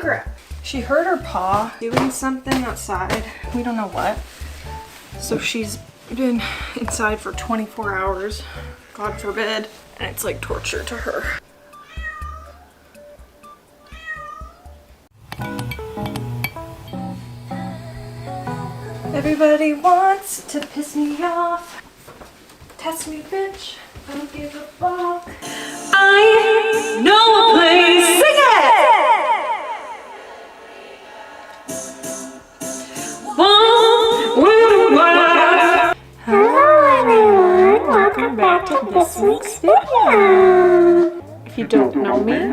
crap. She hurt her paw doing something outside. We don't know what. So she's been inside for 24 hours. God forbid. And it's like torture to her. Everybody wants to piss me off. Test me, bitch. I don't give a fuck. I know a place. Sing it! Hello everyone, welcome back to this week's video. If you don't know me,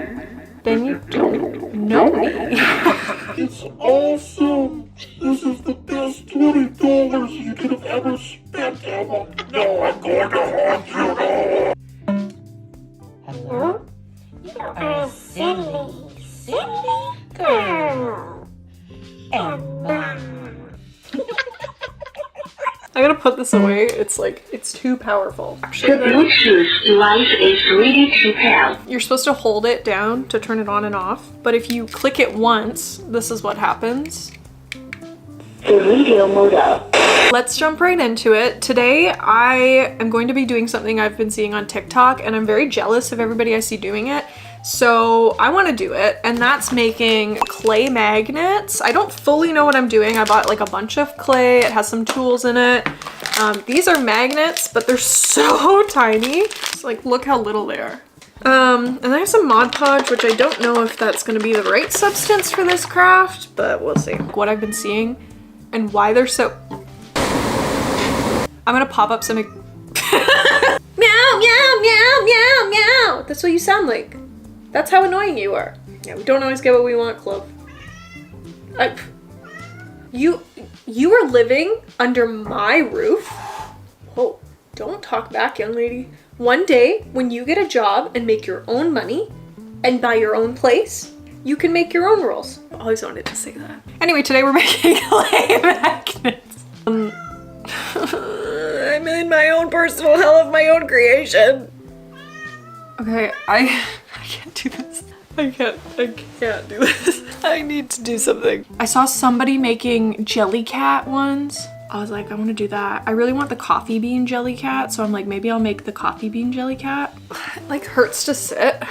then you don't know me. It's awesome! This is the best $20 you could have ever spent, Emma. Now I'm going to haunt you. Hello? You are a silly, silly girl. Emma. I gotta put this away. It's like, it's too powerful. The Bluetooth device is ready to pair. You're supposed to hold it down to turn it on and off, but if you click it once, this is what happens. The radio model. Let's jump right into it. Today, I am going to be doing something I've been seeing on TikTok, and I'm very jealous of everybody I see doing it. So I want to do it, and that's making clay magnets. I don't fully know what I'm doing. I bought like a bunch of clay. It has some tools in it. These are magnets, but they're so tiny. It's like, look how little they are. And I have some Mod Podge, which I don't know if that's going to be the right substance for this craft, but we'll see. What I've been seeing and why they're so... I'm gonna pop up some... Meow, meow, meow, meow, meow. That's what you sound like. That's how annoying you are. Yeah, we don't always get what we want, Clove. You are living under my roof? Whoa, don't talk back, young lady. One day, when you get a job and make your own money and buy your own place, you can make your own rules. I always wanted to say that. Anyway, today we're making clay magnets. I'm in my own personal hell of my own creation. Okay, I can't do this. I can't do this. I need to do something. I saw somebody making jelly cat ones. I was like, I want to do that. I really want the coffee bean jelly cat, so I'm like, maybe I'll make the coffee bean jelly cat. It like hurts to sit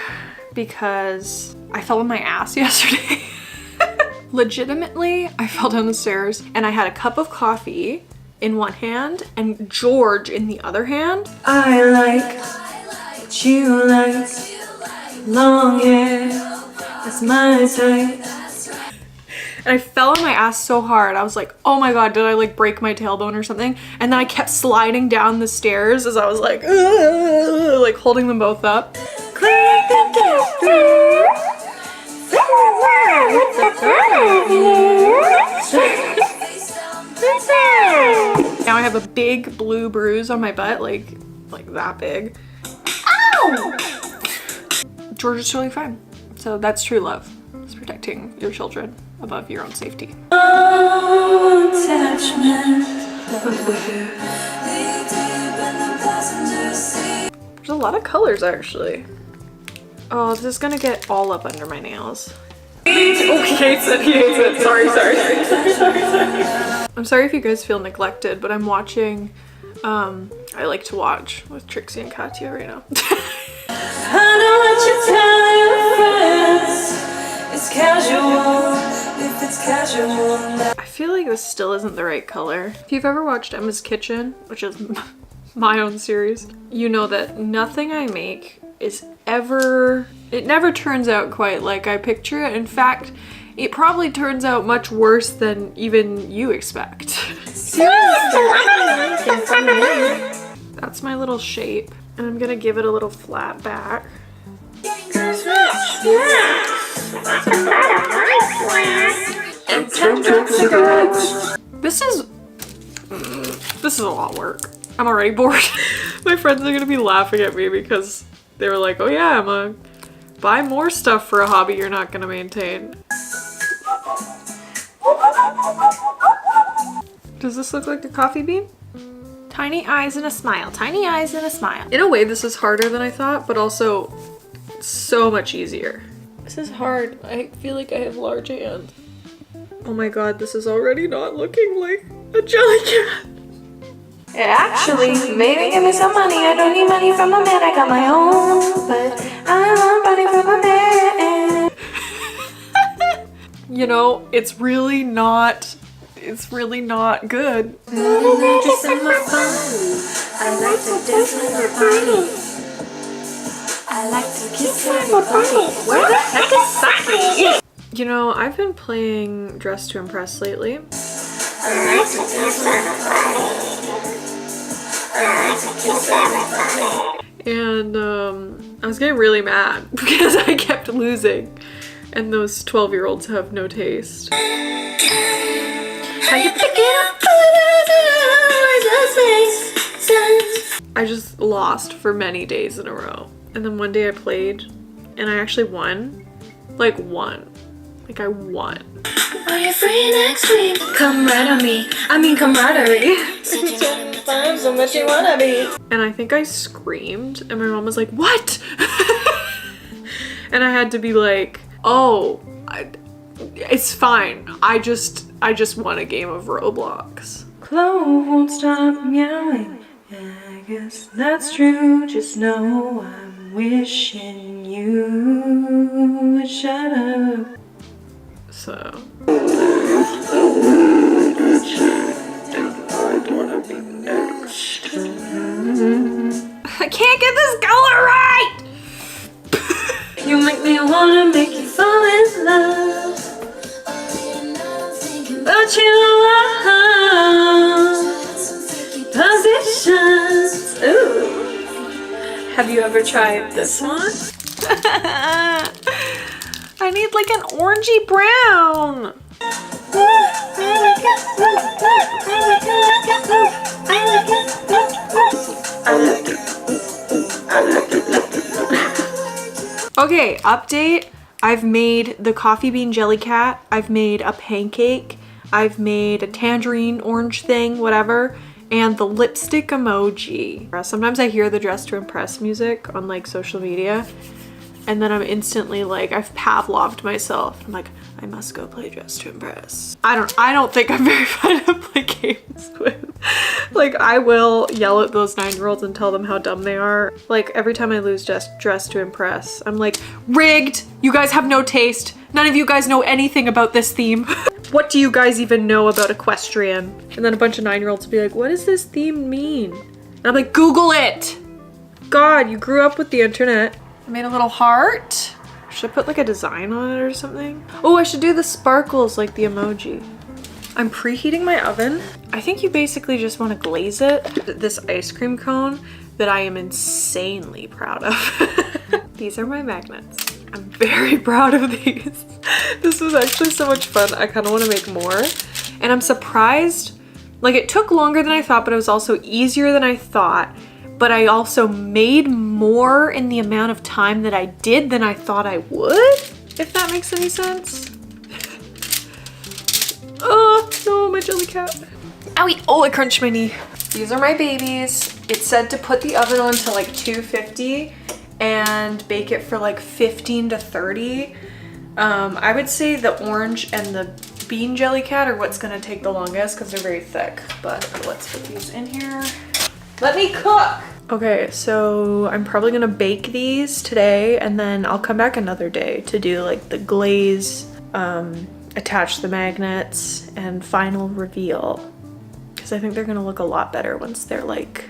because I fell on my ass yesterday. Legitimately, I fell down the stairs and I had a cup of coffee in one hand and George in the other hand. I like what you like, long hair, that's my type. And I fell on my ass so hard. I was like, oh my God, did I like break my tailbone or something? And then I kept sliding down the stairs as I was like, like holding them both up. Now I have a big blue bruise on my butt, like that big. Ow! George is totally fine. So that's true love. It's protecting your children above your own safety. There's a lot of colors actually. Oh, this is gonna get all up under my nails. Oh, he hates it, he hates it. Sorry. I'm sorry if you guys feel neglected, but I'm watching, I like to watch with Trixie and Katya right now. I know what you tell your friends. It's casual, if it's casual. I feel like this still isn't the right color. If you've ever watched Emma's Kitchen, which is my own series, you know that nothing I make is it never turns out quite like I picture it. In fact, it probably turns out much worse than even you expect. That's my little shape, and I'm gonna give it a little flat back. This is a lot of work. I'm already bored. My friends are gonna be laughing at me because they were like, oh yeah, Emma, buy more stuff for a hobby you're not gonna maintain. Does this look like a coffee bean? Tiny eyes and a smile, tiny eyes and a smile. In a way, this is harder than I thought, but also so much easier. This is hard. I feel like I have large hands. Oh my god, this is already not looking like a jelly cat. Actually, baby, give me some money. I don't need money from a man. I got my own, but I want money from a man. You know, it's really not good. I like to dance with my body. I like to kiss everybody. Where the heck is Saki? You know, I've been playing Dress to Impress lately. I like to dance with my body. I like to kiss everybody. And I was getting really mad because I kept losing. And those 12-year-olds have no taste. How you pick it up? It just makes sense. I just lost for many days in a row. And then one day I played and I actually won. Like won. Like I won. Are you free next week? Come right on me. I mean camaraderie. So much you wanna be. And I think I screamed and my mom was like, what? And I had to be like, oh, it's fine. I just won a game of Roblox. Clove won't stop meowing. Yeah, I guess that's true. Just know I'm wishing you would shut up. So. I can't get this color right! You make me wanna make you fall in love. But you love positions. Ooh. Have you ever tried this one? I need like an orangey brown. Okay, update. I've made the coffee bean jelly cat. I've made a pancake. I've made a tangerine orange thing, whatever. And the lipstick emoji. Sometimes I hear the Dress to Impress music on like social media. And then I'm instantly like, I've Pavloved myself. I'm like, I must go play Dress to Impress. I don't think I'm very fun to play games with. Like I will yell at those 9-year-olds and tell them how dumb they are. Like every time I lose just Dress to Impress, I'm like, rigged! You guys have no taste. None of you guys know anything about this theme. What do you guys even know about equestrian? And then a bunch of 9-year-olds will be like, what does this theme mean? And I'm like, Google it! God, you grew up with the internet. I made a little heart. Should I put like a design on it or something? Oh, I should do the sparkles like the emoji. I'm preheating my oven. I think you basically just want to glaze it. This ice cream cone that I am insanely proud of. These are my magnets. I'm very proud of these. This was actually so much fun. I kind of want to make more. And I'm surprised, like it took longer than I thought, but it was also easier than I thought. But I also made more in the amount of time that I did than I thought I would, if that makes any sense. Oh, no, my jelly cat. Owie, oh, I crunched my knee. These are my babies. It said to put the oven on to like 250 and bake it for like 15 to 30. I would say the orange and the bean jelly cat are what's gonna take the longest because they're very thick. But let's put these in here. Let me cook! Okay, so I'm probably gonna bake these today and then I'll come back another day to do like the glaze, attach the magnets, and final reveal. Because I think they're gonna look a lot better once they're like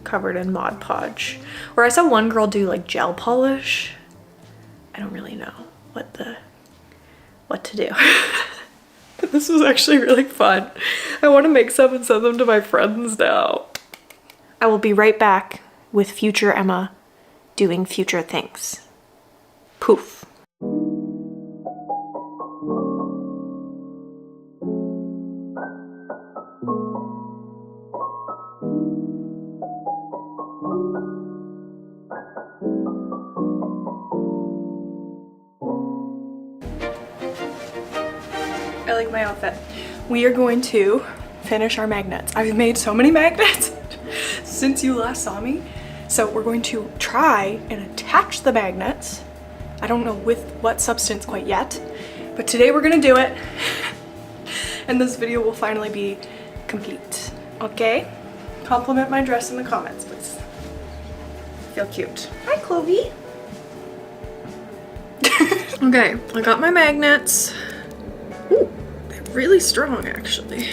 covered in Mod Podge. Or I saw one girl do like gel polish. I don't really know what to do. But this was actually really fun. I want to make some and send them to my friends now. I will be right back with future Emma doing future things. Poof. I like my outfit. We are going to finish our magnets. I've made so many magnets since you last saw me. So we're going to try and attach the magnets I don't know with what substance quite yet, but today we're gonna do it. And this video will finally be complete, okay? Compliment my dress in the comments, please. Feel cute. Hi, Chloe. Okay, I got my magnets. Ooh, they're really strong, actually.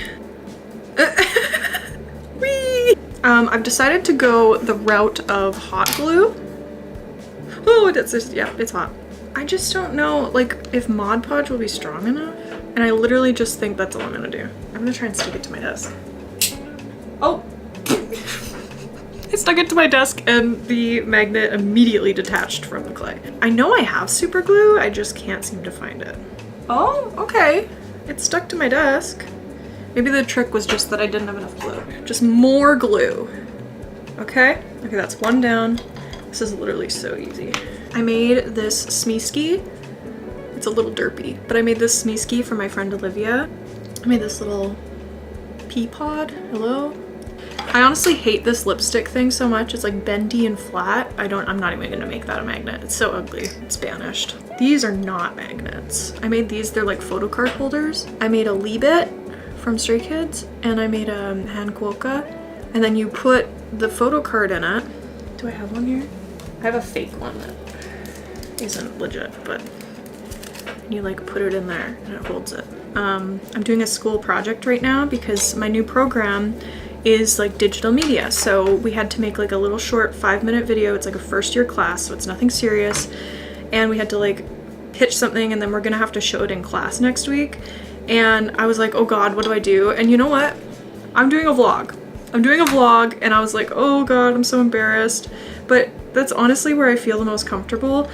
Whee! I've decided to go the route of hot glue. Oh, yeah, it's hot. I just don't know, like, if Mod Podge will be strong enough. And I literally just think that's all I'm gonna do. I'm gonna try and stick it to my desk. Oh! I stuck it to my desk and the magnet immediately detached from the clay. I know I have super glue, I just can't seem to find it. Oh, okay. It's stuck to my desk. Maybe the trick was just that I didn't have enough glue. Just more glue. Okay? Okay, that's one down. This is literally so easy. I made this smeeski. It's a little derpy, but I made this smeeski for my friend Olivia. I made this little pea pod. Hello? I honestly hate this lipstick thing so much. It's like bendy and flat. I'm not even gonna make that a magnet. It's so ugly. It's banished. These are not magnets. I made these, they're like photo card holders. I made a Leebit from Stray Kids, and I made a hand quokka, and then you put the photo card in it. Do I have one here? I have a fake one that isn't legit, but you like put it in there and it holds it. I'm doing a school project right now because my new program is like digital media. So we had to make like a little short 5-minute video. It's like a first year class, so it's nothing serious. And we had to like pitch something, and then we're gonna have to show it in class next week. And I was like, oh God, what do I do? And you know what? I'm doing a vlog. I'm doing a vlog, and I was like, oh God, I'm so embarrassed. But that's honestly where I feel the most comfortable.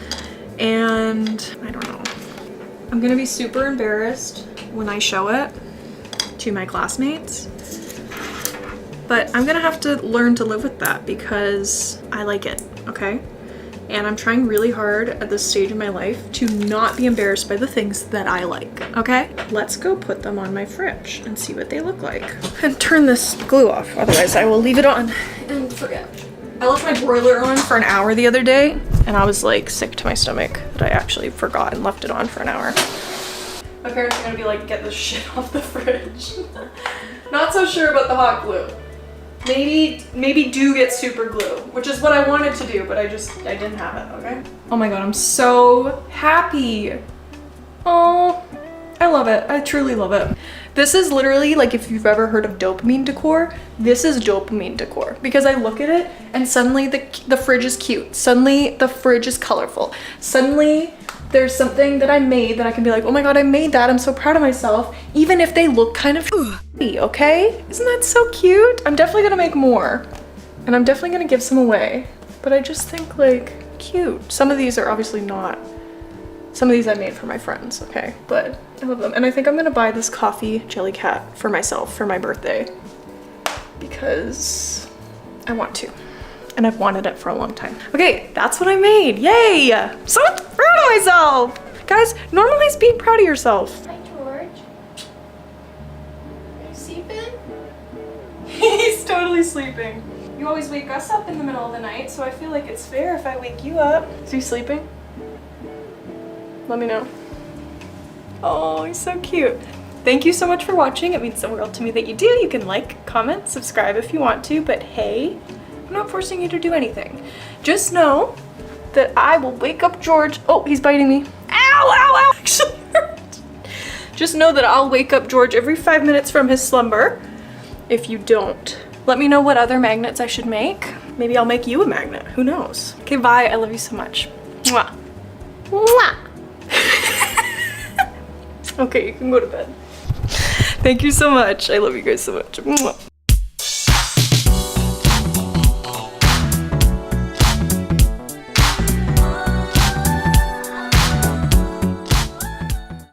And I don't know. I'm gonna be super embarrassed when I show it to my classmates. But I'm gonna have to learn to live with that because I like it, okay? And I'm trying really hard at this stage in my life to not be embarrassed by the things that I like, okay? Let's go put them on my fridge and see what they look like. And turn this glue off, otherwise I will leave it on and forget. I left my broiler on for an hour the other day, and I was like sick to my stomach that I actually forgot and left it on for an hour. My parents are gonna be like, get this shit off the fridge. Not so sure about the hot glue. Maybe do get super glue, which is what I wanted to do, but I didn't have it, okay? Oh my God, I'm so happy. Oh, I love it. I truly love it. This is literally like, if you've ever heard of dopamine decor, this is dopamine decor, because I look at it and suddenly the fridge is cute. Suddenly the fridge is colorful. Suddenly there's something that I made that I can be like, oh my God, I made that. I'm so proud of myself. Even if they look kind of okay? Isn't that so cute? I'm definitely gonna make more, and I'm definitely gonna give some away, but I just think like cute. Some of these are obviously not. Some of these I made for my friends, okay? But I love them. And I think I'm gonna buy this coffee jelly cat for myself for my birthday because I want to. And I've wanted it for a long time. Okay, that's what I made. Yay! So proud of myself! Guys, normalize being proud of yourself. Hi, George. Are you sleeping? He's totally sleeping. You always wake us up in the middle of the night, so I feel like it's fair if I wake you up. Is he sleeping? Let me know. Oh, he's so cute. Thank you so much for watching. It means the world to me that you do. You can like, comment, subscribe if you want to, but hey, I'm not forcing you to do anything. Just know that I will wake up George. Oh, he's biting me. Ow, ow, ow, actually hurt. Just know that I'll wake up George every 5 minutes from his slumber. If you don't, let me know what other magnets I should make. Maybe I'll make you a magnet, who knows? Okay, bye, I love you so much. Mwah. Mwah. Okay, you can go to bed. Thank you so much. I love you guys so much. Mwah.